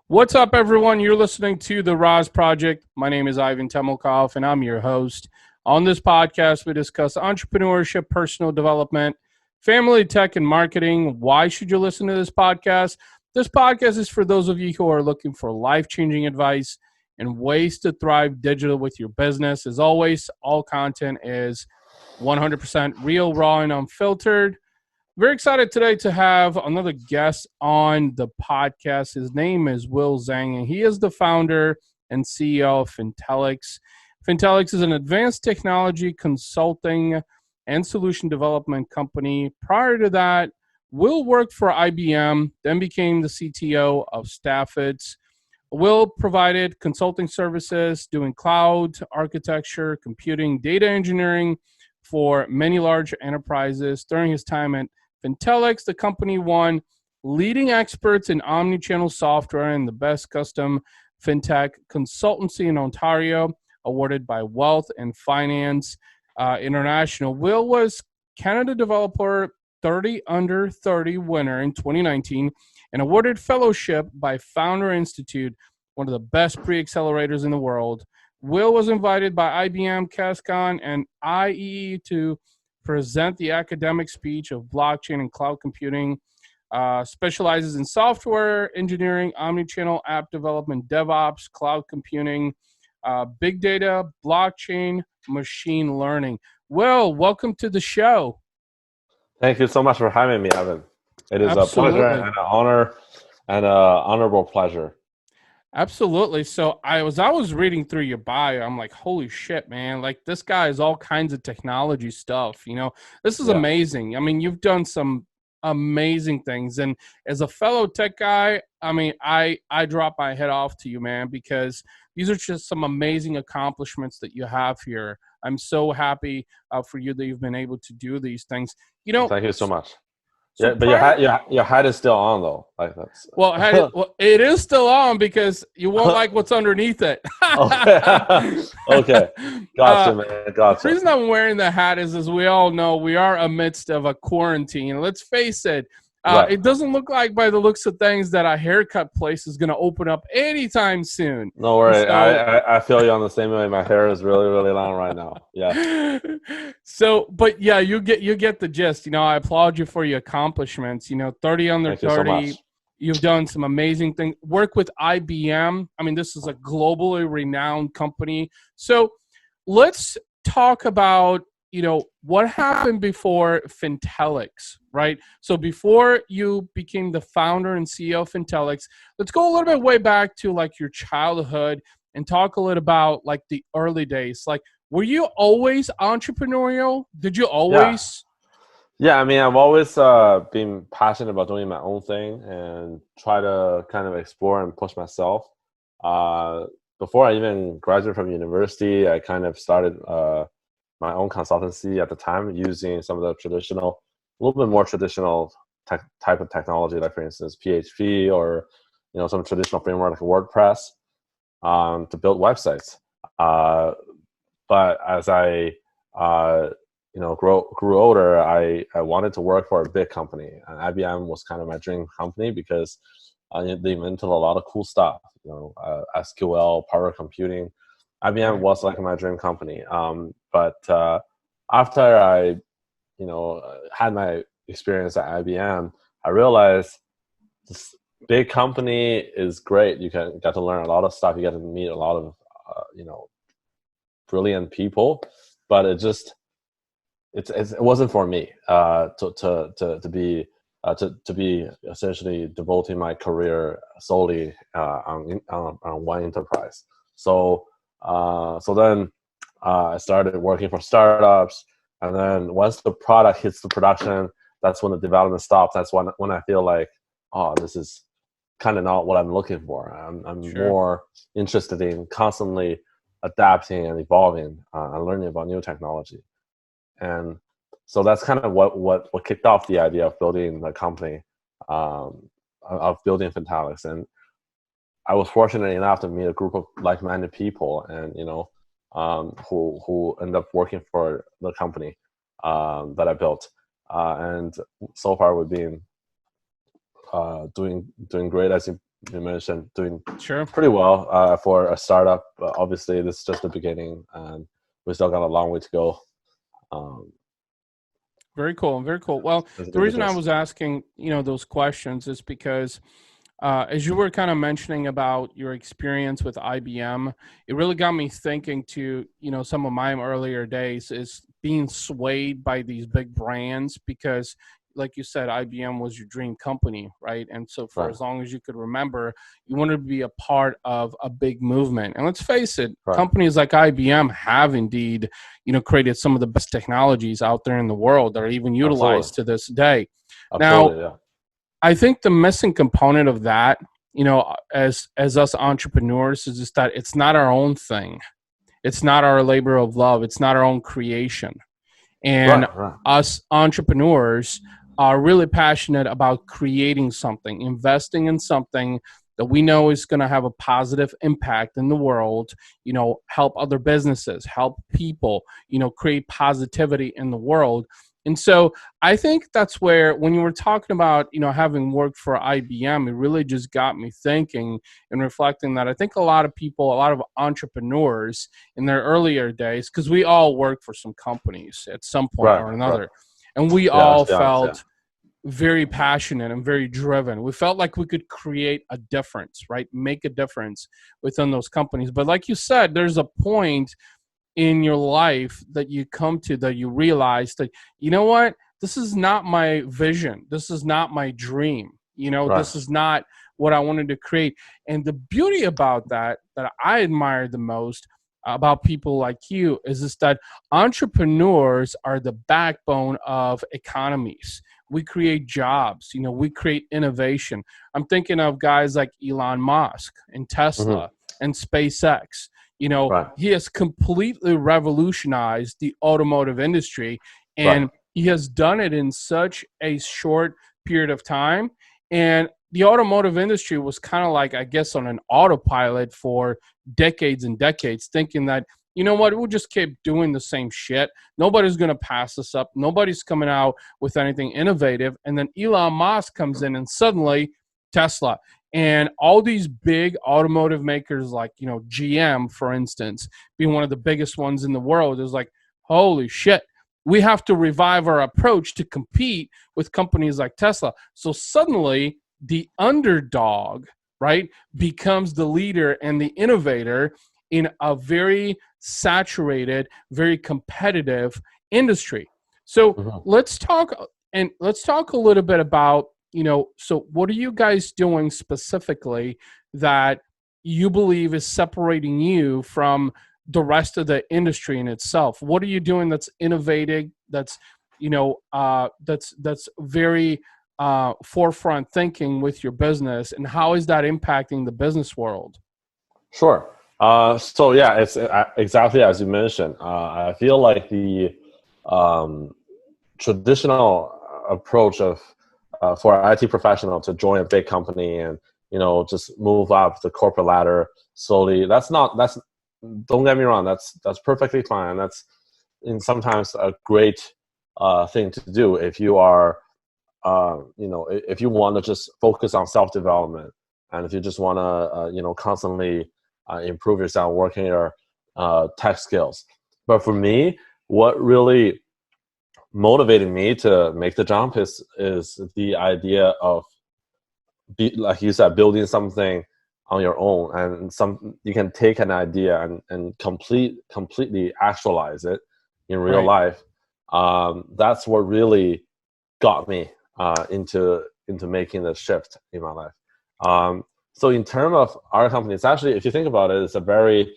What's up, everyone? You're listening to the RAS Project. My name is Ivan Temelkov, and I'm your host. On this podcast, we discuss entrepreneurship, personal development, family, tech, and marketing. Why should you listen to this podcast? This podcast is for those of you who are looking for life-changing advice and ways to thrive digital with your business. As always, all content is 100% real, raw, and unfiltered. Very excited today to have another guest on the podcast. His name is Will Zhang, and he is the founder and CEO of Fintelics. Fintelics is an advanced technology consulting and solution development company. Prior to that, Will worked for IBM, then became the CTO of Stafford. Will provided consulting services doing cloud architecture, computing, data engineering for many large enterprises. During his time at Fintelics, the company won leading experts in Omnichannel Software and the best Custom Fintech Consultancy in Ontario, awarded by Wealth and Finance International. Will was Canada Developer 30 Under 30 winner in 2019 and awarded fellowship by Founder Institute, one of the best pre-accelerators in the world. Will was invited by IBM, Cascon, and IEE to present the academic speech of blockchain and cloud computing, specializes in software engineering, omnichannel app development, DevOps, cloud computing, big data, blockchain, machine learning. Will, welcome to the show. Thank you so much for having me, Evan. It is Absolutely. a pleasure and an honor and an honorable pleasure. Absolutely. So I was reading through your bio. I'm like, holy shit, man. Like, this guy is all kinds of technology stuff. This is amazing. I mean, you've done some amazing things. And as a fellow tech guy, I mean, I drop my head off to you, man, because these are just some amazing accomplishments that you have here. I'm so happy for you that you've been able to do these things. Thank you so much. So yeah, but your hat is still on though. Like that's well, it is still on because you won't like what's underneath it. Okay. Gotcha, man. Gotcha. The reason I'm wearing the hat is, as we all know, we are amidst of a quarantine. Let's face it, Right. It doesn't look like, by the looks of things, that a haircut place is going to open up anytime soon. No worry. So, I feel you on the same way. My hair is really, really long right now. Yeah. So, but yeah, you get the gist. I applaud you for your accomplishments. 30 under Thank you so 30. much. You've done some amazing things. Work with IBM. I mean, this is a globally renowned company. So let's talk about, what happened before Fintelics, right? So before you became the founder and CEO of Fintelics, let's go a little bit way back to like your childhood and talk a little about like the early days. Like, were you always entrepreneurial? Did you always? Yeah, I mean, I've always been passionate about doing my own thing and try to kind of explore and push myself. Before I even graduated from university, I kind of started my own consultancy at the time using some of the a little bit more traditional type of technology, like for instance, PHP or some traditional framework like WordPress to build websites. But as I grew older, I wanted to work for a big company. And IBM was kind of my dream company because they invented a lot of cool stuff, SQL, power computing. IBM was like my dream company. But after I, had my experience at IBM, I realized this big company is great. You get to learn a lot of stuff. You get to meet a lot of, brilliant people, but it wasn't for me to be essentially devoting my career solely on one enterprise. So then I started working for startups, and then once the product hits the production, that's when the development stops. That's when I feel like, oh, this is kind of not what I'm looking for. I'm Sure. more interested in constantly adapting and evolving and learning about new technology. And so that's kind of what kicked off the idea of building the company, of building Fintelics. And I was fortunate enough to meet a group of like-minded people, and who ended up working for the company that I built. And so far, we've been doing great. As you you mentioned, doing Sure. pretty well for a startup. But obviously, this is just the beginning, and we still got a long way to go. Um, Very cool. Very cool. Well, as the reason I individuals. was asking, those questions is because as you were kind of mentioning about your experience with IBM, it really got me thinking to, some of my earlier days is being swayed by these big brands because, like you said, IBM was your dream company, right? And so for Right. as long as you could remember, you wanted to be a part of a big movement. And let's face it, Right. companies like IBM have indeed, created some of the best technologies out there in the world that are even utilized to this day. Absolutely, Now, yeah. I think the missing component of that, as us entrepreneurs, is just that it's not our own thing. It's not our labor of love. It's not our own creation. And Right. us entrepreneurs are really passionate about creating something, investing in something that we know is going to have a positive impact in the world, help other businesses, help people, create positivity in the world. And so I think that's where, when you were talking about, having worked for IBM, it really just got me thinking and reflecting that I think a lot of people, a lot of entrepreneurs in their earlier days, because we all worked for some companies at some point or Right. another, and we Yeah, let's all be honest, yeah. felt very passionate and very driven. We felt like we could create a difference, right? Make a difference within those companies. But like you said, there's a point in your life that you come to that you realize that, you know what, this is not my vision. This is not my dream. Right. This is not what I wanted to create. And the beauty about that I admire the most about people like you is just that entrepreneurs are the backbone of economies. We create jobs, we create innovation. I'm thinking of guys like Elon Musk and Tesla and SpaceX. Right. He has completely revolutionized the automotive industry, and Right. he has done it in such a short period of time. And the automotive industry was kind of like, I guess, on an autopilot for decades and decades, thinking that, you know what, we'll just keep doing the same shit. Nobody's going to pass us up. Nobody's coming out with anything innovative. And then Elon Musk comes in and suddenly Tesla and all these big automotive makers like, GM, for instance, being one of the biggest ones in the world, is like, holy shit, we have to revive our approach to compete with companies like Tesla. So suddenly the underdog, right, becomes the leader and the innovator in a very saturated, very competitive industry. So let's talk a little bit about, so what are you guys doing specifically that you believe is separating you from the rest of the industry in itself? What are you doing that's innovative, that's, that's very forefront thinking with your business, and how is that impacting the business world? Sure. So yeah, it's exactly as you mentioned. I feel like the traditional approach of for an IT professional to join a big company and just move up the corporate ladder slowly. That's don't get me wrong. That's perfectly fine. That's sometimes a great thing to do if you are if you want to just focus on self-development, and if you just want to constantly improve yourself, working your tech skills. But for me, what really motivated me to make the jump is the idea of, like you said, building something on your own, and you can take an idea and completely actualize it in real life. That's what really got me into making the shift in my life. So in terms of our company, it's actually, if you think about it, it's a very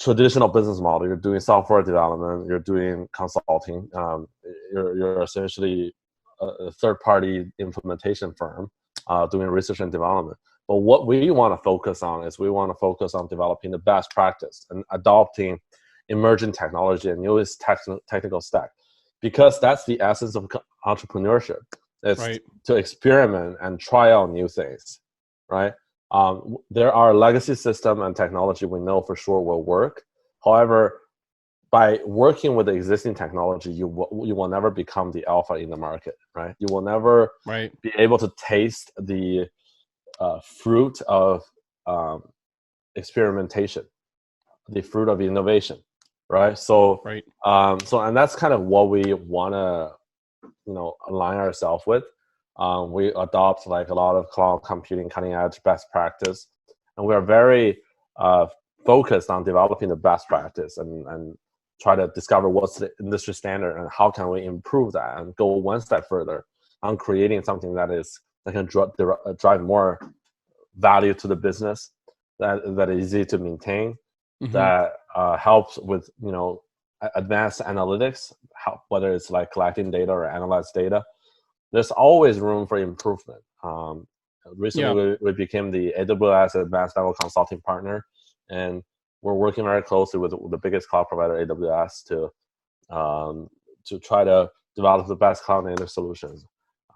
traditional business model. You're doing software development, you're doing consulting, you're essentially a third-party implementation firm doing research and development. But what we want to focus on is we want to focus on developing the best practice and adopting emerging technology and newest technical stack, because that's the essence of entrepreneurship. It's to experiment and try out new things, right? There are legacy system and technology we know for sure will work. However, by working with the existing technology, you will never become the alpha in the market, right? You will never be able to taste the fruit of experimentation, the fruit of innovation, right? So, Right. And that's kind of what we want to, align ourselves with. We adopt like a lot of cloud computing cutting edge best practice, and we are very focused on developing the best practice and try to discover what's the industry standard and how can we improve that and go one step further on creating something that can drive more value to the business, that is easy to maintain, that helps with advanced analytics, whether it's like collecting data or analyze data. There's always room for improvement. Recently, we became the AWS Advanced Level Consulting Partner, and we're working very closely with the biggest cloud provider, AWS, to try to develop the best cloud native solutions.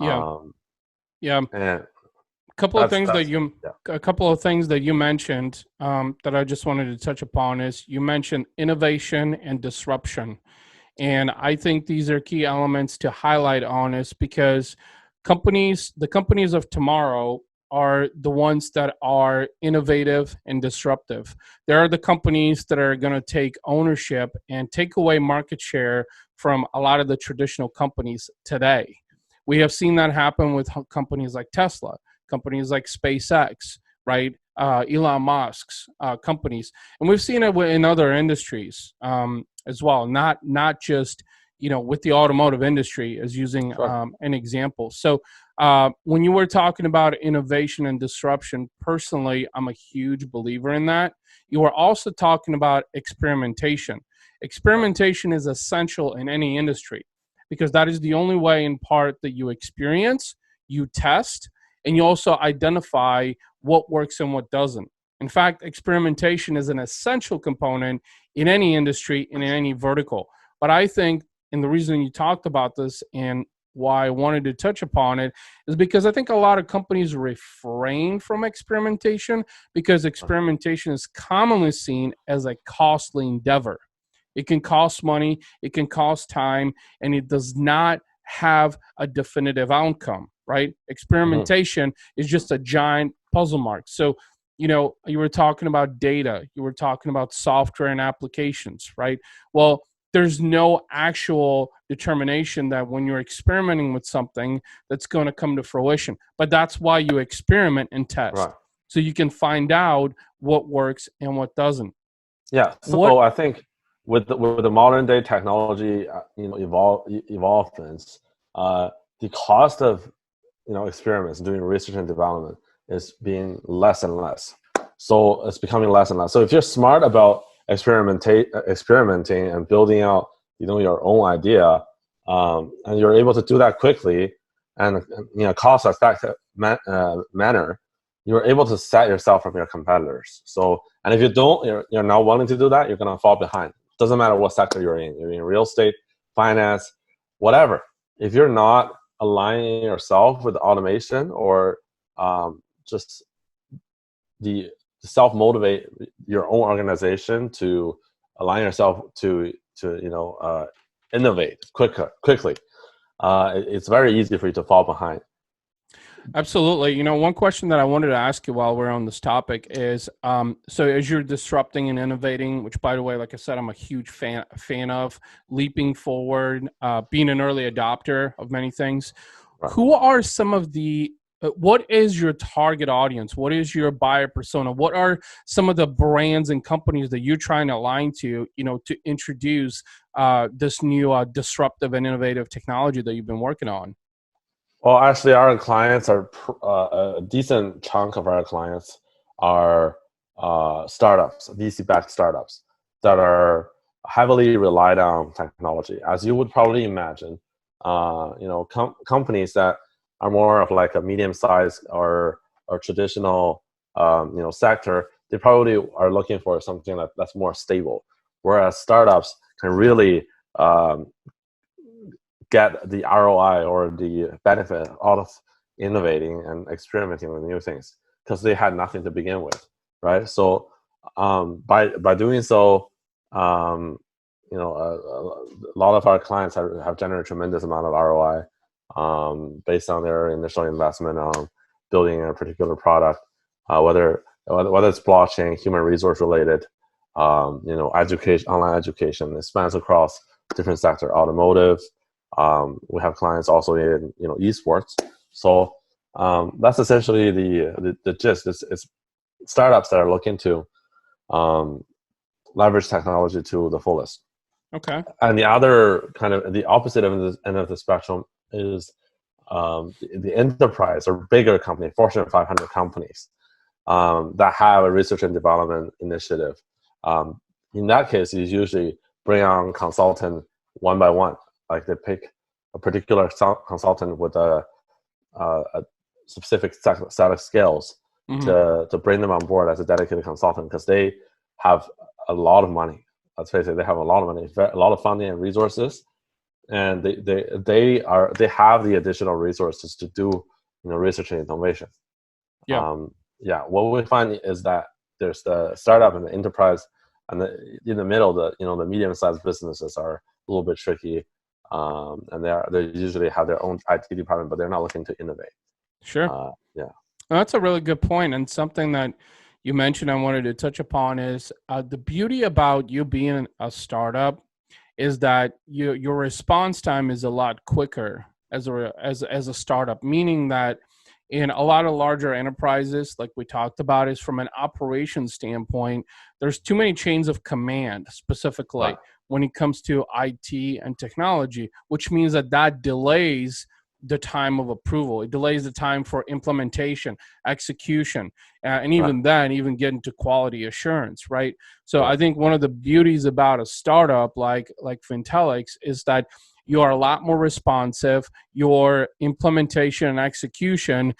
Yeah. And a couple of things that you mentioned that I just wanted to touch upon is you mentioned innovation and disruption. And I think these are key elements to highlight on this, because the companies of tomorrow are the ones that are innovative and disruptive. There are the companies that are going to take ownership and take away market share from a lot of the traditional companies today. We have seen that happen with companies like Tesla, companies like SpaceX, right? Elon Musk's companies, and we've seen it in other industries as well. Not just with the automotive industry as using an example. So when you were talking about innovation and disruption, personally, I'm a huge believer in that. You were also talking about experimentation. Experimentation is essential in any industry, because that is the only way, in part, that you experience, you test, and you also identify what works and what doesn't. In fact, experimentation is an essential component in any industry, in any vertical. But I think, and the reason you talked about this and why I wanted to touch upon it, is because I think a lot of companies refrain from experimentation because experimentation is commonly seen as a costly endeavor. It can cost money, it can cost time, and it does not have a definitive outcome, right? Experimentation is just a giant puzzle mark. So, you were talking about data, you were talking about software and applications, right? Well, there's no actual determination that when you're experimenting with something that's going to come to fruition. But that's why you experiment and test. Right. So you can find out what works and what doesn't. Yeah. So I think with the modern day technology, evolvements, the cost of experiments, doing research and development is being less and less. So it's becoming less and less. So if you're smart about experimenting and building out your own idea, and you're able to do that quickly and cost effective manner, you're able to set yourself from your competitors. So, and if you don't, you're not willing to do that, you're going to fall behind. Doesn't matter what sector you're in real estate, finance, whatever. If you're not aligning yourself with automation or just the self-motivate your own organization to align yourself to innovate quickly, it's very easy for you to fall behind. Absolutely. One question that I wanted to ask you while we're on this topic is, so as you're disrupting and innovating, which, by the way, like I said, I'm a huge fan of, leaping forward, being an early adopter of many things. Right. Who are some of the what is your target audience? What is your buyer persona? What are some of the brands and companies that you're trying to align to, to introduce this new disruptive and innovative technology that you've been working on? Well, actually, our clients are a decent chunk of our clients are startups, VC-backed startups that are heavily relied on technology, as you would probably imagine. Companies that are more of like a medium-sized or traditional, sector, they probably are looking for something that's more stable. Whereas startups can really get the ROI or the benefit out of innovating and experimenting with new things because they had nothing to begin with, right? So by doing so, a lot of our clients have generated a tremendous amount of ROI based on their initial investment on building a particular product, whether it's blockchain, human resource related, education, online education. It spans across different sectors, automotive. We have clients also in esports. So that's essentially the gist. It's startups that are looking to leverage technology to the fullest. Okay. And the other kind of the opposite end of the spectrum is the enterprise or bigger company, Fortune 500 companies that have a research and development initiative. In that case, you usually bring on consultant one by one. Like they pick a particular consultant with a specific set of skills to bring them on board as a dedicated consultant, because they have a lot of money. Let's face it, they have a lot of money, a lot of funding and resources, and they have the additional resources to do research and innovation. What we find is that there's the startup and the enterprise, and in the middle, the medium-sized businesses are a little bit tricky, and they usually have their own IT department, but they're not looking to innovate. Sure. Well, that's a really good point, and something that you mentioned I wanted to touch upon is the beauty about you being a startup is that your response time is a lot quicker as a startup, meaning that in a lot of larger enterprises, like we talked about, is from an operations standpoint, there's too many chains of command, specifically when it comes to IT and technology, which means that delays the time of approval. It delays the time for implementation, execution, and even then, even getting to quality assurance, right? So I think one of the beauties about a startup like Fintelics is that you are a lot more responsive. Your implementation and execution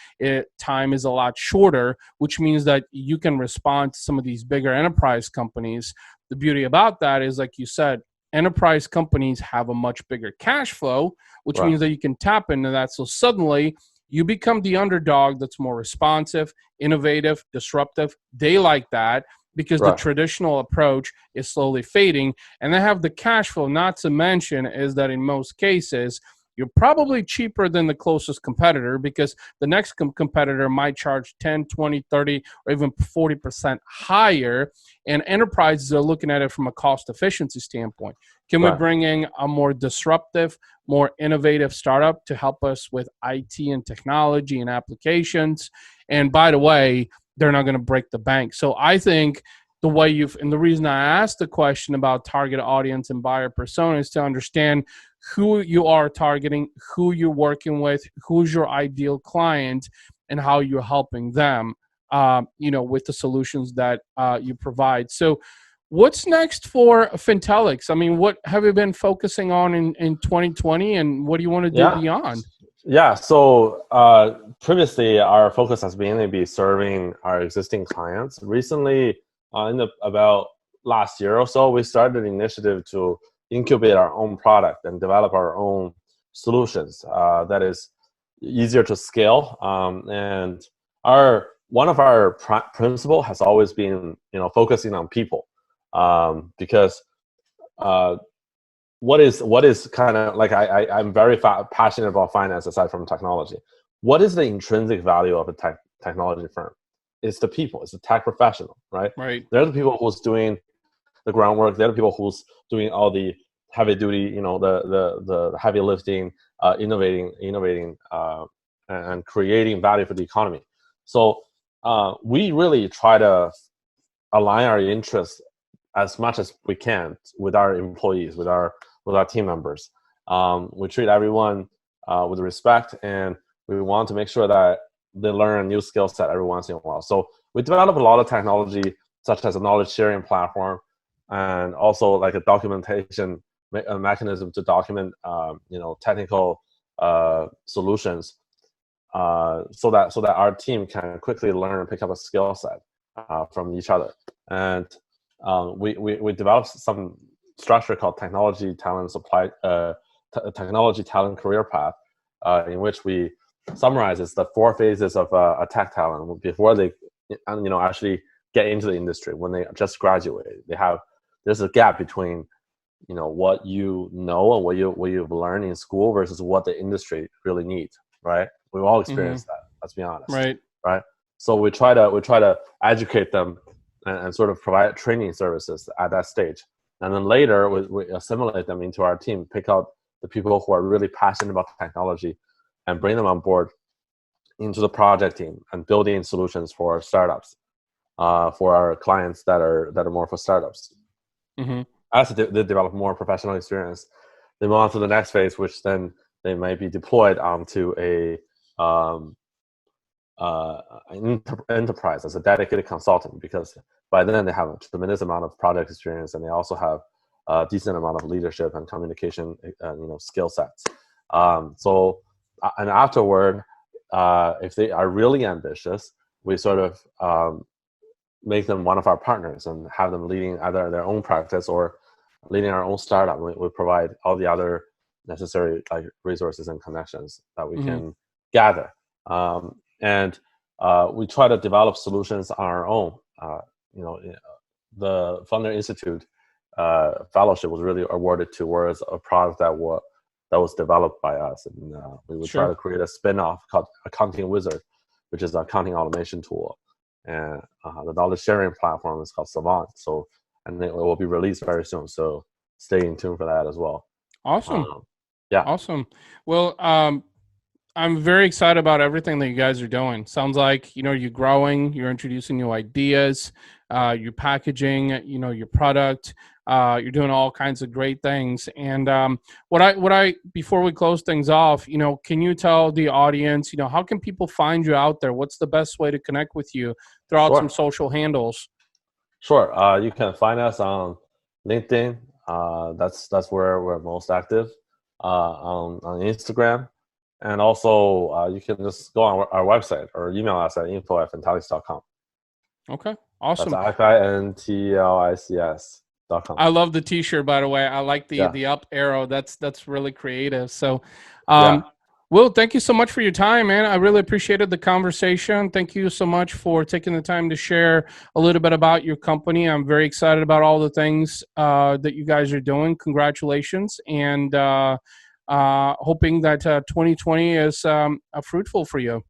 time is a lot shorter, which means that you can respond to some of these bigger enterprise companies. The beauty about that is, like you said, enterprise companies have a much bigger cash flow, which means that you can tap into that. So suddenly you become the underdog that's more responsive, innovative, disruptive. They like that because the traditional approach is slowly fading, and they have the cash flow. Not to mention is that in most cases, you're probably cheaper than the closest competitor, because the next competitor might charge 10, 20, 30, or even 40% higher. And enterprises are looking at it from a cost efficiency standpoint. Can we bring in a more disruptive, more innovative startup to help us with IT and technology and applications? And by the way, they're not going to break the bank. So I think and the reason I asked the question about target audience and buyer persona is to understand who you are targeting, who you're working with, who's your ideal client, and how you're helping them, with the solutions that you provide. So what's next for Fintelics? I mean, what have you been focusing on in 2020, and what do you want to do beyond? Yeah, so previously our focus has mainly been serving our existing clients. Recently, about last year or so, we started an initiative to incubate our own product and develop our own solutions that is easier to scale. And one of our principle has always been, focusing on people, because what is kind of like I'm very passionate about finance aside from technology. What is the intrinsic value of a technology firm? It's the people. It's the tech professional, right? They're the people who's doing the groundwork. They're the people who's doing all the heavy duty, the heavy lifting, innovating, and creating value for the economy. So we really try to align our interests as much as we can with our employees, with our team members. We treat everyone with respect, and we want to make sure that they learn a new skill set every once in a while. So we develop a lot of technology, such as a knowledge sharing platform, and also like a documentation mechanism to document, technical solutions, so that our team can quickly learn and pick up a skill set from each other. And we developed some structure called technology talent career path, in which we summarizes the 4 phases of a tech talent before they actually get into the industry. When they just graduated, there's a gap between what you know and what you've learned in school versus what the industry really needs, right? We've all experienced that Let's be honest, Right. right? So we try to educate them and sort of provide training services at that stage, and then later we assimilate them into our team, pick out the people who are really passionate about technology, and bring them on board into the project team and building solutions for startups, for our clients that are more for startups. Mm-hmm. As they develop more professional experience, they move on to the next phase, which then they might be deployed onto an enterprise as a dedicated consultant, because by then they have a tremendous amount of project experience, and they also have a decent amount of leadership and communication skill sets. And afterward, if they are really ambitious, we sort of make them one of our partners and have them leading either their own practice or leading our own startup. We provide all the other necessary resources and connections that we can gather, and we try to develop solutions on our own. The Founder Institute fellowship was really awarded towards a product that was developed by us, and we would try to create a spin-off called Accounting Wizard, which is an accounting automation tool, and the knowledge sharing platform is called Savant. So, and it will be released very soon. So stay in tune for that as well. Awesome. Yeah. Awesome. Well, I'm very excited about everything that you guys are doing. Sounds like, you're growing, you're introducing new ideas, you're packaging, your product, you're doing all kinds of great things. And before we close things off, can you tell the audience, how can people find you out there? What's the best way to connect with you? Throw out some social handles. Sure. You can find us on LinkedIn. That's where we're most active. On Instagram. And also, you can just go on our website or email us at info@fintelics.com. Okay, awesome. That's fintelics.com. I love the T-shirt, by the way. I like the up arrow. That's really creative. So, Will, thank you so much for your time, man. I really appreciated the conversation. Thank you so much for taking the time to share a little bit about your company. I'm very excited about all the things that you guys are doing. Congratulations, and hoping that 2020 is fruitful for you.